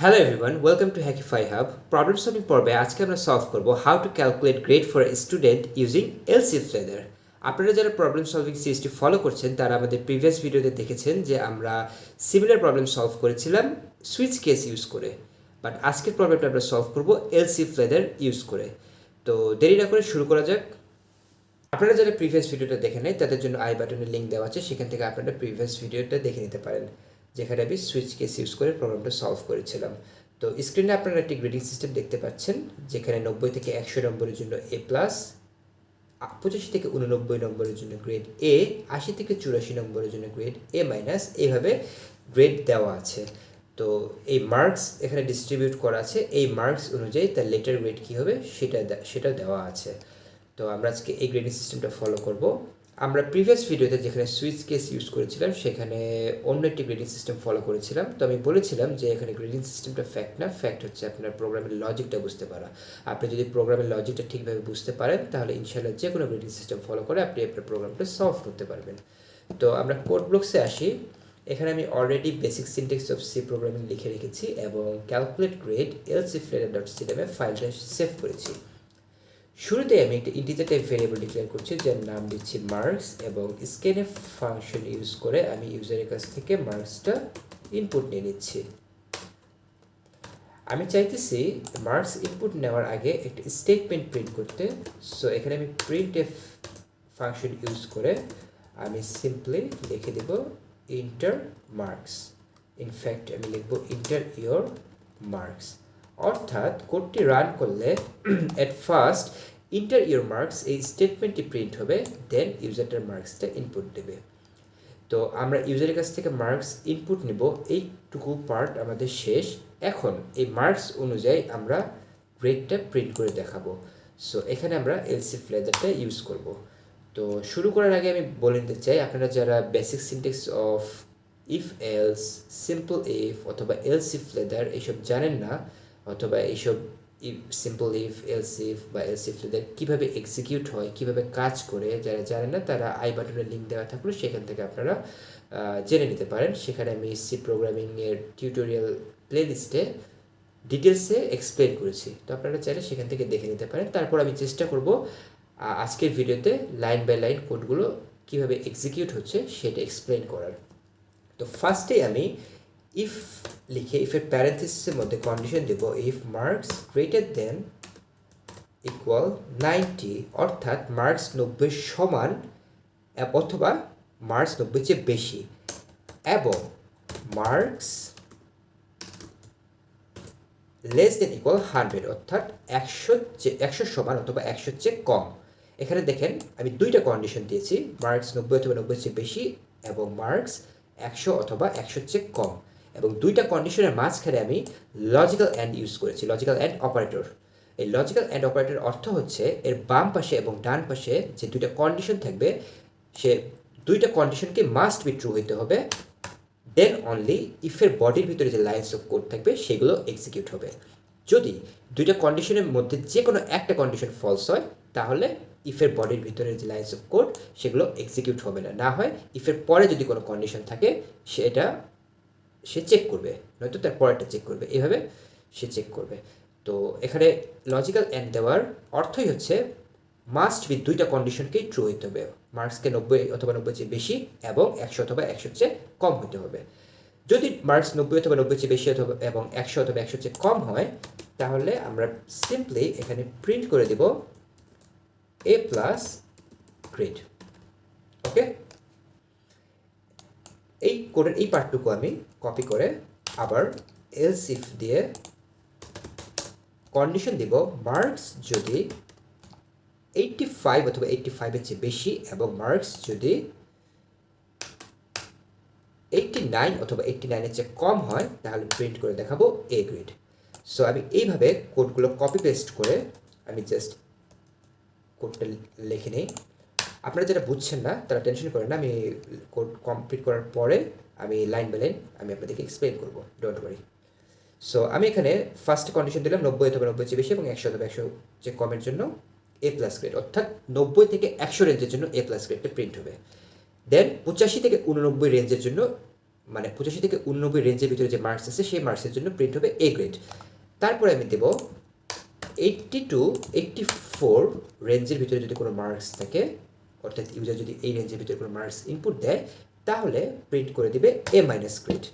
Hello everyone, welcome to Hackify hub. Problem solving পর্বে আজকে আমরা সলভ করব how to calculate grade for a student using else if ladder. আপনারা যারা problem solving সিরিজটি ফলো করছেন তারা আমাদের প্রিভিয়াস ভিডিওতে দেখেছেন যে আমরা সিমিলার প্রবলেম সলভ করেছিলাম সুইচ কেস ইউজ করে, বাট আজকের প্রবলেমটা আমরা সলভ করব এলসিএফ লেদার ইউজ করে। তো দেরি না করে শুরু করা যাক। আপনারা যারা প্রিভিয়াস ভিডিওটা দেখে নেয় তাদের জন্য আই বাটনের লিঙ্ক দেওয়া আছে, সেখান থেকে আপনারা প্রিভিয়াস ভিডিওটা দেখে নিতে পারেন যেখানে আমি সুইচ কেস ইউজ করে প্রবলেমটা সলভ করেছিলাম। তো স্ক্রিনে আপনারা একটি গ্রেডিং সিস্টেম দেখতে পাচ্ছেন যেখানে 90 থেকে 100 নম্বরের জন্য এ প্লাস, 85 থেকে 89 নম্বরের জন্য গ্রেড এ, 80 থেকে 84 নম্বরের জন্য গ্রেড এ মাইনাস, এইভাবে গ্রেড দেওয়া আছে। তো এই মার্কস এখানে ডিস্ট্রিবিউট করা আছে, এই মার্কস অনুযায়ী তার লেটার গ্রেড কী হবে সেটা দেওয়া আছে। তো আমরা আজকে এই গ্রেডিং সিস্টেমটা ফলো করব। আমরা প্রিভিয়াস ভিডিওতে যেখানে সুইচ কেস ইউজ করেছিলাম সেখানে অন্য একটি গ্রেডিং সিস্টেম ফলো করেছিলাম। তো আমি বলেছিলাম যে এখানে গ্রেডিং সিস্টেমটা ফ্যাক্ট না, ফ্যাক্ট হচ্ছে আপনার প্রোগ্রামের লজিকটা বুঝতে পারা। আপনি যদি প্রোগ্রামের লজিকটা ঠিকভাবে বুঝতে পারেন তাহলে ইনশাআল্লাহ যে কোনো গ্রেডিং সিস্টেম ফলো করে আপনি আপনার প্রোগ্রামটা সলভ করতে পারবেন। তো আমরা কোড ব্লকসে আসি। এখানে আমি already basic syntax of C programming লিখে রেখেছি এবং ক্যালকুলেট গ্রেড lcflatter.cdm ফাইলটা সেভ করেছি। শুরুতে আমি একটা ইন্টিজার টাইপ ভেরিয়েবল ডিক্লেয়ার করছি যার নাম দিচ্ছি মার্কস এবং স্ক্যানএফ ফাংশন ইউজ করে আমি ইউজারের কাছ থেকে মার্কসটা ইনপুট নিয়ে নিচ্ছি। আমি চাইতেছি মার্কস ইনপুট নেওয়ার আগে একটা স্টেটমেন্ট প্রিন্ট করতে। সো এখানে আমি প্রিন্ট এফ ফাংশন ইউজ করে আমি সিম্পলি লিখে দেব ইন্টার মার্কস। ইনফ্যাক্ট আমি লিখব ইন্টার ইয়োর মার্কস, অর্থাৎ কোডটি রান করলে at first inter your marks এই স্টেটমেন্টটি প্রিন্ট হবে, দেন ইউজারটার মার্কসটা ইনপুট দেবে। তো আমরা ইউজারের কাছ থেকে মার্কস ইনপুট নেব, এইটুকু পার্ট আমাদের শেষ। এখন এই মার্কস অনুযায়ী আমরা গ্রেডটা প্রিন্ট করে দেখাবো। সো এখানে আমরা এলসিএফ লেদারটা ইউজ করব। তো শুরু করার আগে আমি বলে নিতে চাই, আপনারা যারা basic syntax of if else, simple if অথবা এলসিএফ লেদার এইসব জানেন না, অথবা এইসব সিম্পল ইফ, এলসিফ বা এলসিফ লেদার কীভাবে এক্সিকিউট হয়, কীভাবে কাজ করে, যারা জানেন না তারা আই বাটনের লিঙ্ক দেওয়া থাকলে সেখান থেকে আপনারা জেনে নিতে পারেন। সেখানে আমি সি প্রোগ্রামিংয়ের টিউটোরিয়াল প্লেলিস্টে ডিটেলসে এক্সপ্লেন করেছি, তো আপনারা চাইলে সেখান থেকে দেখে নিতে পারেন। তারপর আমি চেষ্টা করব আজকের ভিডিওতে লাইন বাই লাইন কোডগুলো কীভাবে এক্সিকিউট হচ্ছে সেটা এক্সপ্লেন করার। তো ফার্স্টে আমি ইফ লিখে ইফের প্যারেন্থেসিসের মধ্যে কন্ডিশন দেব if marks greater than equal 90, অর্থাৎ মার্কস 90 সমান অথবা মার্কস 90 চেয়ে বেশি, এবং মার্কস লেস দেন ইকুয়াল 100, অর্থাৎ 100 সমান অথবা 100 চেয়ে কম। এখানে দেখেন আমি দুইটা কন্ডিশন দিয়েছি, মার্কস 90 অথবা 90 চেয়ে বেশি এবং মার্কস 100 অথবা 100 চেয়ে কম, এবং দুইটা কন্ডিশনের মাঝখানে আমি লজিক্যাল অ্যান্ড ইউজ করেছি, লজিক্যাল অ্যান্ড অপারেটর। এই লজিক্যাল অ্যান্ড অপারেটর অর্থ হচ্ছে এর বাম পাশে এবং ডান পাশে যে দুইটা কন্ডিশন থাকবে সে দুইটা কন্ডিশনকে মাস্ট বি ট্রু হইতে হবে, দেন অনলি ইফের বডির ভিতরে যে লাইন্স অফ কোড থাকবে সেগুলো এক্সিকিউট হবে। যদি দুইটা কন্ডিশনের মধ্যে যে কোনো একটা কন্ডিশন ফলস হয় তাহলে ইফের বডির ভিতরে যে লাইন্স অফ কোড সেগুলো এক্সিকিউট হবে না, না হয় ইফের পরে যদি কোনো কন্ডিশন থাকে সেটা সে চেক করবে, নয়তো তার পরেরটা চেক করবে, এইভাবে সে চেক করবে। তো এখানে লজিক্যাল অ্যান্ড দেওয়ার অর্থই হচ্ছে মাস্ট বি দুইটা কন্ডিশনকেই ট্রু হইতে হবে, মার্কসকে 90 অথবা 90 চেয়ে বেশি এবং 100 অথবা 100 চেয়ে কম হতে হবে। যদি মার্কস 90 অথবা 90 চেয়ে বেশি অথবা এবং 100 অথবা 100 চেয়ে কম হয় তাহলে আমরা সিম্পলি এখানে প্রিন্ট করে দেব এ প্লাস গ্রেড। ওকে, এই কোডের এই পার্টটুকু আমি কপি করে আবার এলস ইফ দিয়ে কন্ডিশন দিব মার্কস যদি 85 অথবা 85-এর চেয়ে বেশি এবং মার্কস যদি 89 অথবা 89-এর চেয়ে কম হয় তাহলে প্রিন্ট করে দেখাবো এ গ্রেড। সো আমি এইভাবে কোডগুলো কপি পেস্ট করে আমি জাস্ট কোডটা লিখে নিই। আপনারা যারা বুঝছেন না তারা টেনশন করেন না, আমি কোড কমপ্লিট করার পরে আমি লাইন বাই লাইন আমি আপনাদেরকে এক্সপ্লেন করবো, ডোন্ট ওয়ারি। সো আমি এখানে ফার্স্ট কন্ডিশন দিলাম 90 অথবা 90 চেয়ে বেশি এবং 100 অথবা 100 চেয়ে কমের জন্য এ প্লাস গ্রেড, অর্থাৎ 90 থেকে 100 রেঞ্জের জন্য এ প্লাস গ্রেডটা প্রিন্ট হবে। দেন 85 থেকে 89 রেঞ্জের জন্য মানে 85 থেকে 89 রেঞ্জের ভিতরে যে মার্কস আছে সেই মার্কসের জন্য প্রিন্ট হবে এ গ্রেড। তারপরে আমি দেব 80 টু 84 রেঞ্জের ভিতরে যদি কোনো মার্কস থাকে, অর্থাৎ ইউজার যদি এই রেঞ্জের ভিতরে কোনো মার্কস ইনপুট দেয় তাহলে প্রিন্ট করে দিবে এ মাইনাস গ্রেড।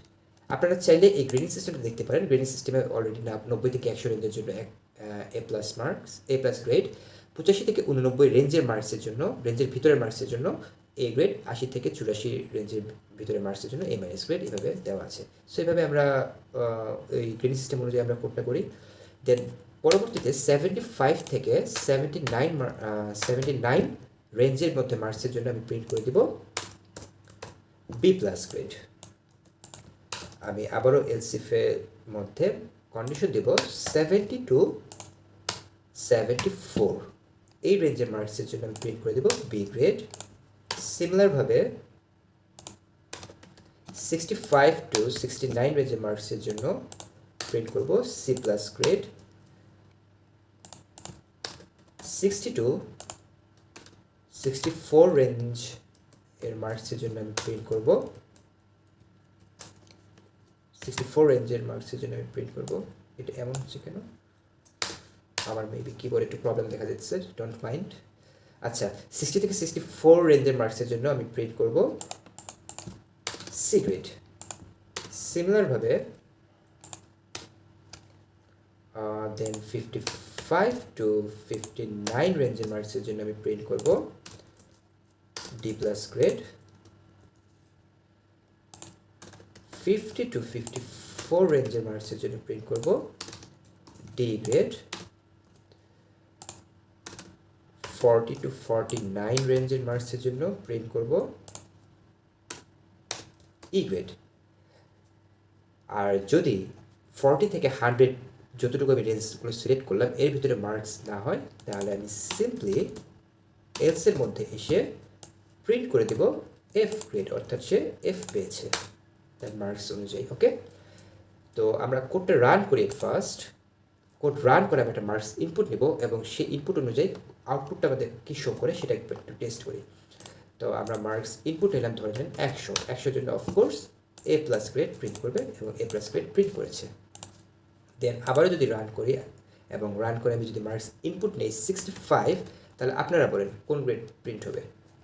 আপনারা চাইলে এই গ্রেডিং সিস্টেমটা দেখতে পারেন। গ্রেডিং সিস্টেমে অলরেডি 90 থেকে 100 রেঞ্জের জন্য এ প্লাস মার্কস, এ প্লাস গ্রেড, 85 থেকে 89 রেঞ্জের মার্কসের জন্য, রেঞ্জের ভিতরের মার্কসের জন্য এ গ্রেড, 80 থেকে 84 রেঞ্জের ভিতরে মার্কসের জন্য এ মাইনাস গ্রেড, এভাবে দেওয়া আছে। সো এইভাবে আমরা এই গ্রেডিং সিস্টেম অনুযায়ী আমরা কোডটা করি। দেন পরবর্তীতে 75 থেকে 79 রেঞ্জের মধ্যে মার্কসের জন্য আমি প্রিন্ট করে দিব বি প্লাস গ্রেড। আমি আবারও এলসিফের মধ্যে কন্ডিশন দেব 70 টু 74 এই রেঞ্জের মার্কসের জন্য আমি প্রিন্ট করে দেব বি গ্রেড। সিমিলারভাবে 65 টু 69 রেঞ্জের মার্কসের জন্য প্রিন্ট করব C plus grade. 60 to 64 range এর মার্কসের জন্য আমি প্রিন্ট করব 64 রেঞ্জের মার্কসের জন্য আমি প্রিন্ট করব। এটা এমন হচ্ছে কেন? আমার মেবি কিবোর্ডে একটু প্রবলেম দেখা যাচ্ছে, ডোন্ট মাইন্ড। আচ্ছা, 60 থেকে 64 রেঞ্জের মার্কসের জন্য আমি প্রিন্ট করব সি গ্রেড। সিমিলারভাবে দেন 55 টু 59 রেঞ্জের মার্কসের জন্য আমি প্রিন্ট করব ডি প্লাস গ্রেড। 50 টু 54 রেঞ্জের মার্কসের জন্য প্রিন্ট করব ডি গ্রেড। 40 টু 49 রেঞ্জের মার্কসের জন্য প্রিন্ট করব ই গ্রেড। আর যদি 40 থেকে 100 যতটুকু আমি রেঞ্জগুলো সিলেক্ট করলাম এর ভিতরে মার্কস না হয় তাহলে আমি সিম্পলি এলসের মধ্যে এসে প্রিন্ট করে দেব এফ গ্রেড, অর্থাৎ সে এফ পেয়েছে তার মার্কস অনুযায়ী। ওকে, তো আমরা কোডটা রান করি। ফার্স্ট কোড রান করে আমি একটা মার্কস ইনপুট নেব এবং সেই ইনপুট অনুযায়ী আউটপুটটা আমাদের কী শো করে সেটা একটু টেস্ট করি। তো আমরা মার্কস ইনপুট নিলাম, ধরে নেন 100 জন্য অফকোর্স এ প্লাস গ্রেড প্রিন্ট করবে এবং এ প্লাস গ্রেড প্রিন্ট করেছে। দেন আবারও যদি রান করি এবং রান করে আমি যদি মার্কস ইনপুট নেই 65, তাহলে আপনারা বলেন কোন গ্রেড প্রিন্ট হবে?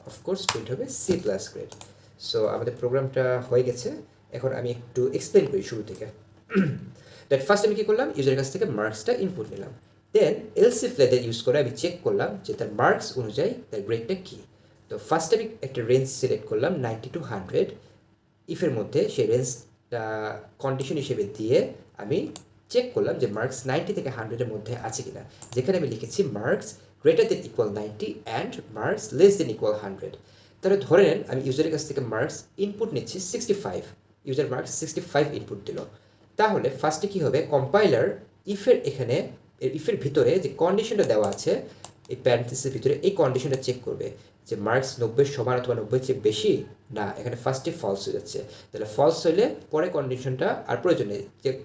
অফকোর্স প্রিন্ট হবে সি প্লাস গ্রেড। সো আমাদের প্রোগ্রামটা হয়ে গেছে। এখন আমি একটু এক্সপ্লেন করি শুরু থেকে। দ্যাট ফার্স্ট আমি কী করলাম, ইউজারের কাছ থেকে মার্কসটা ইনপুট নিলাম। দেন এলসিফ লেদার ইউজ করে আমি চেক করলাম যে তার মার্কস অনুযায়ী তার গ্রেডটা কী। তো ফার্স্ট আমি একটা রেঞ্জ সিলেক্ট করলাম 90 টু 100। ইফের মধ্যে সেই রেঞ্জটা কন্ডিশন হিসেবে দিয়ে আমি চেক করলাম যে মার্কস 90 থেকে 100-এর মধ্যে আছে কিনা, যেখানে আমি লিখেছি marks greater than equal 90 and marks less than equal 100। তাহলে ধরে নেন আমি ইউজারের কাছ থেকে মার্কস ইনপুট নিচ্ছি 65, ইউজার মার্কস 65 ইনপুট দিল। তাহলে ফার্স্টে কী হবে, কম্পাইলার ইফের ভিতরে যে কন্ডিশনটা দেওয়া আছে এই প্যারেন্থেসিসের ভিতরে এই কন্ডিশনটা চেক করবে যে মার্কস 90 সমান অথবা 90 চেয়ে বেশি না, এখানে ফার্স্টে ফলস হয়ে যাচ্ছে। তাহলে ফলস হলে পরে কন্ডিশনটা আর প্রয়োজন নেই,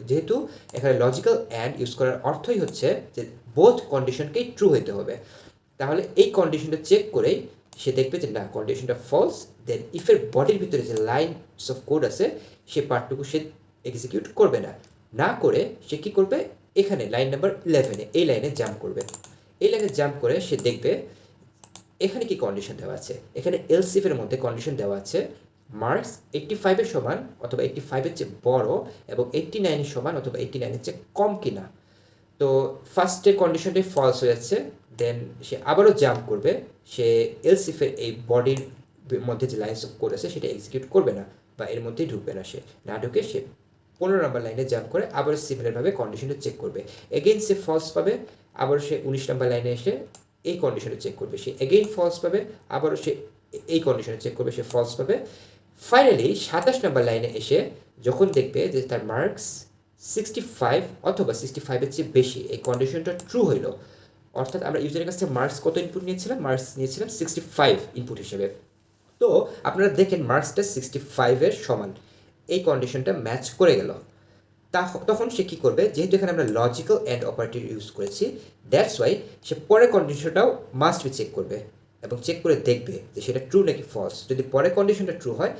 যেহেতু এখানে লজিক্যাল অ্যান্ড ইউজ করার অর্থই হচ্ছে যে বোথ কন্ডিশনকেই ট্রু হতে হবে। তাহলে এই কন্ডিশনটা চেক করেই সে দেখবে যে না কন্ডিশনটা ফলস। দেন ইফের বডির ভিতরে যে লাইনস অফ কোড আছে সে পার্টটুকু সে এক্সিকিউট করবে না, না করে সে কী করবে, এখানে লাইন নাম্বার 11-এ এই লাইনে জাম্প করবে। এই লাইনে জাম্প করে সে দেখবে এখানে কি কন্ডিশন দেওয়া আছে। এখানে এলসিফের মধ্যে কন্ডিশন দেওয়া আছে মার্কস 85-এর সমান অথবা 85-এর চেয়ে বড় এবং 89-এর সমান অথবা 89-এর চেয়ে কম কিনা। তো ফার্স্টের কন্ডিশনটাই ফলস হয়ে যাচ্ছে। দেন সে আবারও জাম্প করবে, সে এলসিফের এই বডির মধ্যে যে লাইন্স অফ কোড আছে সেটা এক্সিকিউট করবে না বা এর মধ্যেই ঢুকবে না, সে না ঢুকে সে 15 নম্বর লাইনে জাম্প করে আবার সিমিলারভাবে কন্ডিশনটা চেক করবে। এগেইন সে ফলস পাবে, আবার সে 19 নম্বর লাইনে এসে এই কন্ডিশনে চেক করবে, সে এগেইন ফলস পাবে, আবারও সে এই কন্ডিশনে চেক করবে, সে ফলস পাবে। ফাইনালি 27 নম্বর লাইনে এসে যখন দেখবে যে তার মার্কস 65 অথবা 65-এর চেয়ে বেশি, এই কন্ডিশনটা ট্রু হইল। অর্থাৎ আমরা ইউজারের কাছ থেকে মার্কস কত ইনপুট নিয়েছিলাম, মার্কস নিয়েছিলাম 65 ইনপুট হিসেবে। তো আপনারা দেখেন মার্কসটা 65-এর সমান, এই কন্ডিশনটা ম্যাচ করে গেল। তখন সে কী করবে, যেহেতু এখানে আমরা লজিক্যাল অ্যান্ড অপারেটর ইউজ করেছি, দ্যাটস ওয়াই সে পরের কন্ডিশনটাও মাস্ট বি চেক করবে এবং চেক করে দেখবে যে সেটা ট্রু নাকি ফলস। যদি পরের কন্ডিশনটা ট্রু হয়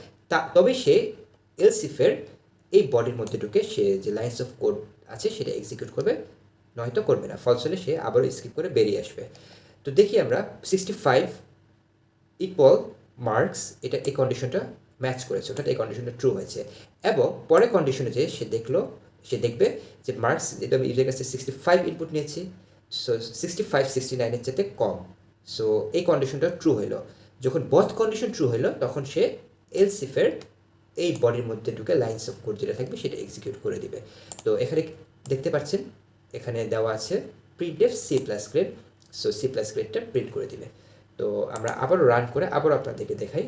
তবে সে এলস ইফের এই বডির মধ্যে ঢুকে সে যে লাইন্স অফ কোড আছে সেটা এক্সিকিউট করবে, নয়তো করবে না। ফলস হলে সে আবারও স্কিপ করে বেরিয়ে আসবে। তো দেখি আমরা 65 ইকুয়াল মার্কস, এটা এই কন্ডিশনটা ম্যাচ করেছে, অর্থাৎ এই কন্ডিশনটা ট্রু হয়েছে। এবং পরের কন্ডিশনে যে সে দেখবে যে মার্কস যেটা আমি ইউজের কাছে 65 ইনপুট নিয়েছি, সো 65 69-এর চেয়ে কম, সো এই কন্ডিশনটা ট্রু হইলো। যখন বোথ কন্ডিশন ট্রু হইলো তখন সে এলস ইফের এই বডির মধ্যে ঢুকে লাইন্স অফ কোড যেটা থাকবে সেটা এক্সিকিউট করে দিবে। তো এখানে দেখতে পাচ্ছেন এখানে দেওয়া আছে printf C plus grade, so C plus গ্রেডটা প্রিন্ট করে দিবে। তো আমরা আবারও রান করে আবারও আপনাদেরকে দেখাই।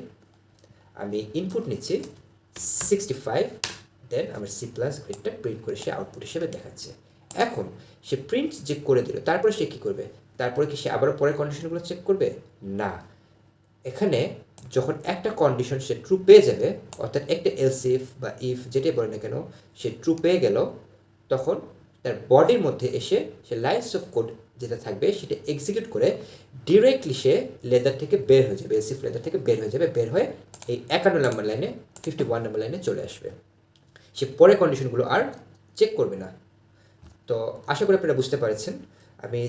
আমি ইনপুট নিচ্ছি 65, দেন আমার সি প্লাস গ্রেডটা প্রিন্ট করে সে আউটপুট হিসেবে দেখাচ্ছে। এখন সে প্রিন্ট যে করে দিল, তারপরে সে কী করবে? তারপরে কি সে আবারও পরের কন্ডিশনগুলো চেক করবে? না। এখানে যখন একটা কন্ডিশন সে ট্রু পেয়ে যাবে, অর্থাৎ একটা এলস ইফ বা ইফ যেটাই বলে না কেন সে ট্রু পেয়ে গেল, তখন তার বডির মধ্যে এসে সে লাইন্স অফ কোড যেটা থাকবে সেটা এক্সিকিউট করে ডিরেক্টলি সে লেদার থেকে বের হয়ে যাবে, এলসিফ লেদার থেকে বের হয়ে যাবে, বের হয়ে এই 51 নম্বর লাইনে 51 নম্বর লাইনে চলে আসবে। সে পরে কন্ডিশনগুলো আর চেক করবে না। তো আশা করি আপনারা বুঝতে পেরেছেন। আমি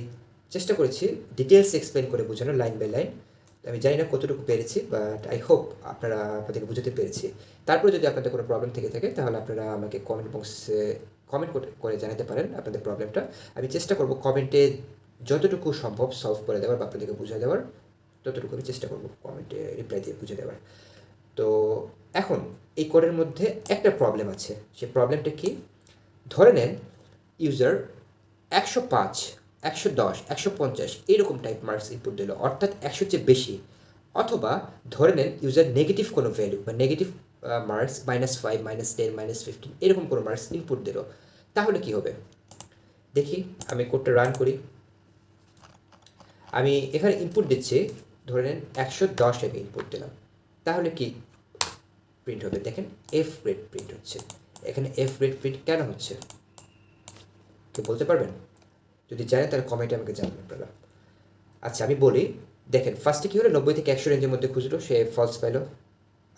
চেষ্টা করেছি ডিটেলস এক্সপ্লেন করে বোঝানো লাইন বাই লাইন। আমি জানি না কতটুকু পেরেছি, বাট আই হোপ আপনাদেরকে বুঝাতে পেরেছি। তারপরে যদি আপনাদের কোনো প্রবলেম থেকে থাকে তাহলে আপনারা আমাকে কমেন্ট বক্সে কমেন্ট করে জানাতে পারেন আপনাদের প্রবলেমটা। আমি চেষ্টা করব কমেন্টে যতটুকু সম্ভব সলভ করে দেওয়ার বা আপনাদেরকে বুঝিয়ে দেওয়ার, ততটুকু আমি চেষ্টা করব কমেন্টে রিপ্লাই দিয়ে বুঝিয়ে দেওয়ার। তো এখন এই কোডের মধ্যে একটা প্রবলেম আছে। সেই প্রবলেমটা কি? ধরে নেন ইউজার 105, 110, 150 এইরকম টাইপ মার্কস ইনপুট দিল, অর্থাৎ 100 চেয়ে বেশি। অথবা ধরে নেন ইউজার নেগেটিভ কোনো ভ্যালু বা নেগেটিভ মার্কস -5, -10, -15 এরকম কোনো মার্কস ইনপুট দিল, তাহলে কি হবে? দেখি আমি কোডটা রান করি। আমি এখানে ইনপুট দিচ্ছি, ধরে নেন 110 আমি ইনপুট দিলাম, তাহলে কি প্রিন্ট হবে? দেখেন এফ গ্রেড প্রিন্ট হচ্ছে। এখানে এফ গ্রেড প্রিন্ট কেন হচ্ছে কেউ বলতে পারবেন? যদি জানেন তাহলে কমেন্টে আমাকে জানাবেন আপনারা। আচ্ছা আমি বলি, দেখেন ফার্স্টে কী হলো, 90 থেকে 100 রেঞ্জের মধ্যে খুঁজলো, সে ফলস পাইলো।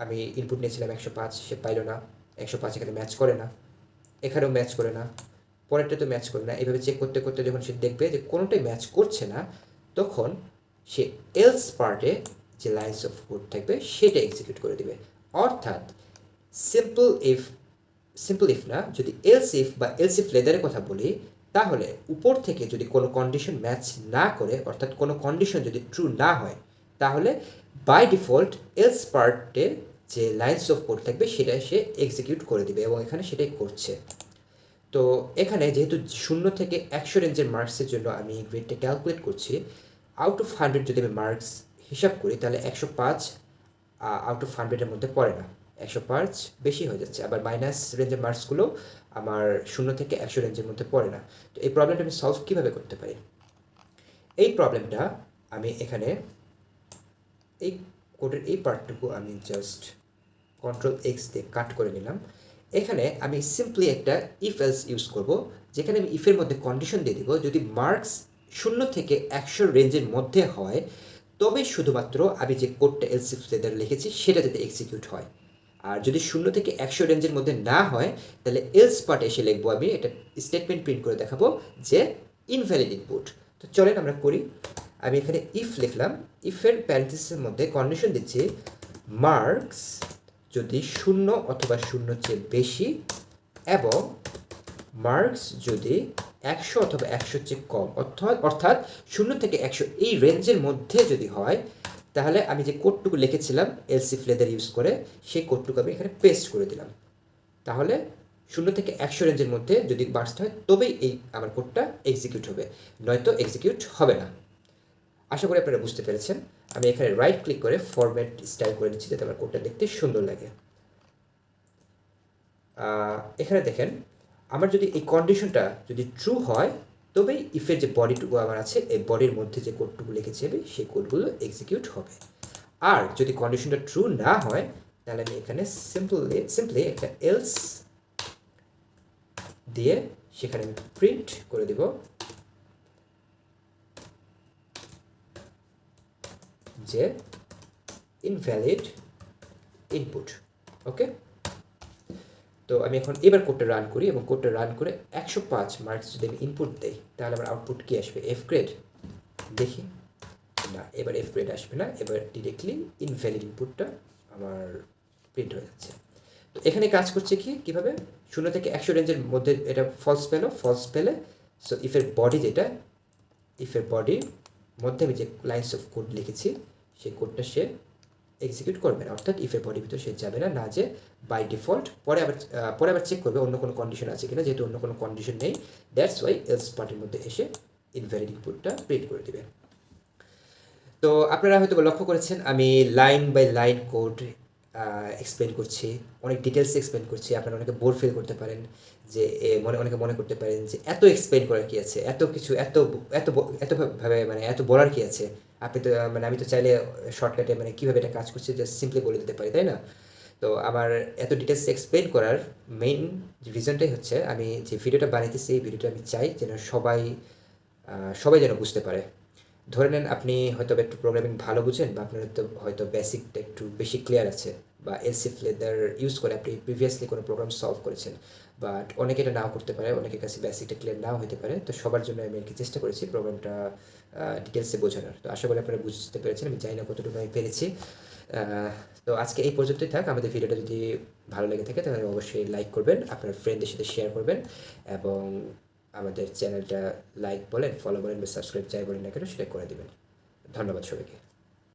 আমি ইনপুট নিয়েছিলাম 105, সে পাইলো না। 105 এখানে ম্যাচ করে না, এখানেও ম্যাচ করে না, পরেরটা তো ম্যাচ করে না। এইভাবে চেক করতে করতে যখন সে দেখবে যে কোনোটাই ম্যাচ করছে না, তখন সে এলস পার্টে যে লাইন্স অফ কোড থাকবে সেটা এক্সিকিউট করে দেবে। অর্থাৎ সিম্পল ইফ না, যদি এলস ইফ বা এলস ইফ লেদারের কথা বলি, তাহলে উপর থেকে যদি কোনো কন্ডিশন ম্যাচ না করে, অর্থাৎ কোনো কন্ডিশন যদি ট্রু না হয়, তাহলে বাই ডিফল্ট এলস পার্টে যে লাইন্স অফ কোড থাকবে সেটা সে এক্সিকিউট করে দিবে, এবং এখানে সেটাই করছে। তো এখানে যেহেতু 0 থেকে 100 রেঞ্জের মার্কসের জন্য আমি গ্রেডটা ক্যালকুলেট করছি, আউট অফ 100 যদি আমি মার্কস হিসাব করি তাহলে 105 আউট অফ 100-এর মধ্যে পড়ে না, 105 বেশি হয়ে যাচ্ছে। আবার মাইনাস রেঞ্জের মার্কসগুলো আমার 0 থেকে 100 রেঞ্জের মধ্যে পড়ে না। তো এই প্রবলেমটা আমি সলভ কীভাবে করতে পারি? এই প্রবলেমটা আমি এখানে এই কোডের এই পার্টটুকু আমি জাস্ট Ctrl+X দিয়ে কাট করে নিলাম। এখানে আমি সিম্পলি একটা ইফ এলস ইউজ করব, যেখানে আমি ইফের মধ্যে কন্ডিশন দিয়ে দিব, যদি মার্কস 0 থেকে 100 রেঞ্জের মধ্যে হয় তবে শুধুমাত্র আমি যে কোডটা এলস ইফ লেদার লিখেছি সেটা যাতে এক্সিকিউট হয়। আর যদি 0 থেকে 100 রেঞ্জের মধ্যে না হয় তাহলে এলস পার্টে এসে লিখবো, আমি একটা স্টেটমেন্ট প্রিন্ট করে দেখাবো যে ইনভ্যালিড ইনপুট। তো চলেন আমরা করি। আমি এখানে ইফ লিখলাম, ইফের প্যারেন্থেসিসের মধ্যে কন্ডিশন দিচ্ছি মার্কস যদি 0 অথবা 0 চেয়ে বেশি এবং মার্কস যদি 100 অথবা 100 চেয়ে কম, অর্থাৎ 0 থেকে 100 এই রেঞ্জের মধ্যে যদি হয়, তাহলে আমি যে কোডটুকু লিখেছিলাম এলস ইফ লেদার ইউজ করে সেই কোডটুকু আমি এখানে পেস্ট করে দিলাম। তাহলে 0 থেকে 100 রেঞ্জের মধ্যে যদি বার্স্ট হয় তবেই এই আমার কোডটা এক্সিকিউট হবে, নয়তো এক্সিকিউট হবে না। আশা করি আপনারা বুঝতে পেরেছেন। আমি এখানে রাইট ক্লিক করে ফরম্যাট স্টাইল করে নিচ্ছি যাতে আমার কোডটা দেখতে সুন্দর লাগে। এখানে দেখেন আমার যদি এই কন্ডিশনটা যদি ট্রু হয় তবেই ইফের যে বডিটুকু আমার আছে এই বডির মধ্যে যে কোডটুকু লিখেছি আমি সেই কোডগুলো এক্সিকিউট হবে। আর যদি কন্ডিশনটা ট্রু না হয় তাহলে আমি এখানে সিম্পলি একটা এলস দিয়ে সেখানে আমি প্রিন্ট করে দিব যে ইনভ্যালিড ইনপুট। ওকে, তো আমি এখন এবার কোডটা রান করি এবং কোডটা রান করে 105 মার্কস যদি আমি ইনপুট দেই তাহলে আমার আউটপুট কী আসবে? F grade. দেখি, না, এবার এফ গ্রেড আসবে না, এবার ডিরেক্টলি ইনভ্যালিড ইনপুটটা আমার প্রিন্ট হয়ে যাচ্ছে। তো এখানে কাজ করছে কি কীভাবে? 0 থেকে 100 রেঞ্জের মধ্যে এটা ফলস পেলে সো ইফের বডি যেটা, ইফের বডির মধ্যে আমি যে লাইন্স অফ কোড লিখেছি সেই কোডটা সে এক্সিকিউট করবে না, অর্থাৎ ইফের বডির ভিতরে সে যাবে না, যে বাই ডিফল্ট পরে আবার চেক করবে অন্য কোনো কন্ডিশন আছে কিনা, যেহেতু অন্য কোনো কন্ডিশন নেই দ্যাটস ওয়াই এলস পার্টির মধ্যে এসে ইনভ্যালিড ইনপুটটা প্রিন্ট করে দেবে। তো আপনারা হয়তো লক্ষ্য করেছেন আমি line by line code explain করছি, অনেক ডিটেলসে এক্সপ্লেন করছি। আপনারা অনেকে বোর ফিল করতে পারেন যে অনেকে মনে করতে পারেন যে এত এক্সপ্লেন করার কী আছে, এত কিছু এতভাবে মানে এত বলার কী আছে, আপনি তো আমি তো চাইলে শর্টকাটে কীভাবে এটা কাজ করছে জাস্ট সিম্পলি বলে দিতে পারি, তাই না? তো আমার এত ডিটেলস এক্সপ্লেন করার মেইন রিজনটাই হচ্ছে আমি যে ভিডিওটা বানাইতেছি এই ভিডিওটা আমি চাই যেন সবাই যেন বুঝতে পারে। ধরে নেন আপনি হয়তো একটু প্রোগ্রামিং ভালো বুঝেন বা আপনার হয়তো বেসিকটা একটু বেশি ক্লিয়ার আছে, বা এলসি ফ্লেদার ইউজ করে আপনি প্রিভিয়াসলি কোনো প্রোগ্রাম সলভ করেছেন, বাট অনেকে এটা নাও করতে পারে, অনেকের কাছে বেসিকটা ক্লিয়ার নাও হতে পারে। তো সবার জন্য আমি আর কি চেষ্টা করেছি প্রোগ্রামটা ডিটেলসে বোঝানোর। তো আশা করি আপনারা বুঝতে পেরেছেন, আমি জানি না কতটুকু আমি পেরেছি। তো আজকে এই পর্যন্তই থাক। আমাদের ভিডিওটা যদি ভালো লেগে থাকে তাহলে অবশ্যই লাইক করবেন, আপনার ফ্রেন্ডদের সাথে শেয়ার করবেন, এবং আমাদের চ্যানেলটা লাইক বলেন, ফলো বলেন বা সাবস্ক্রাইব যাই বলেন না কেন সেটা করে দেবেন। ধন্যবাদ সবাইকে।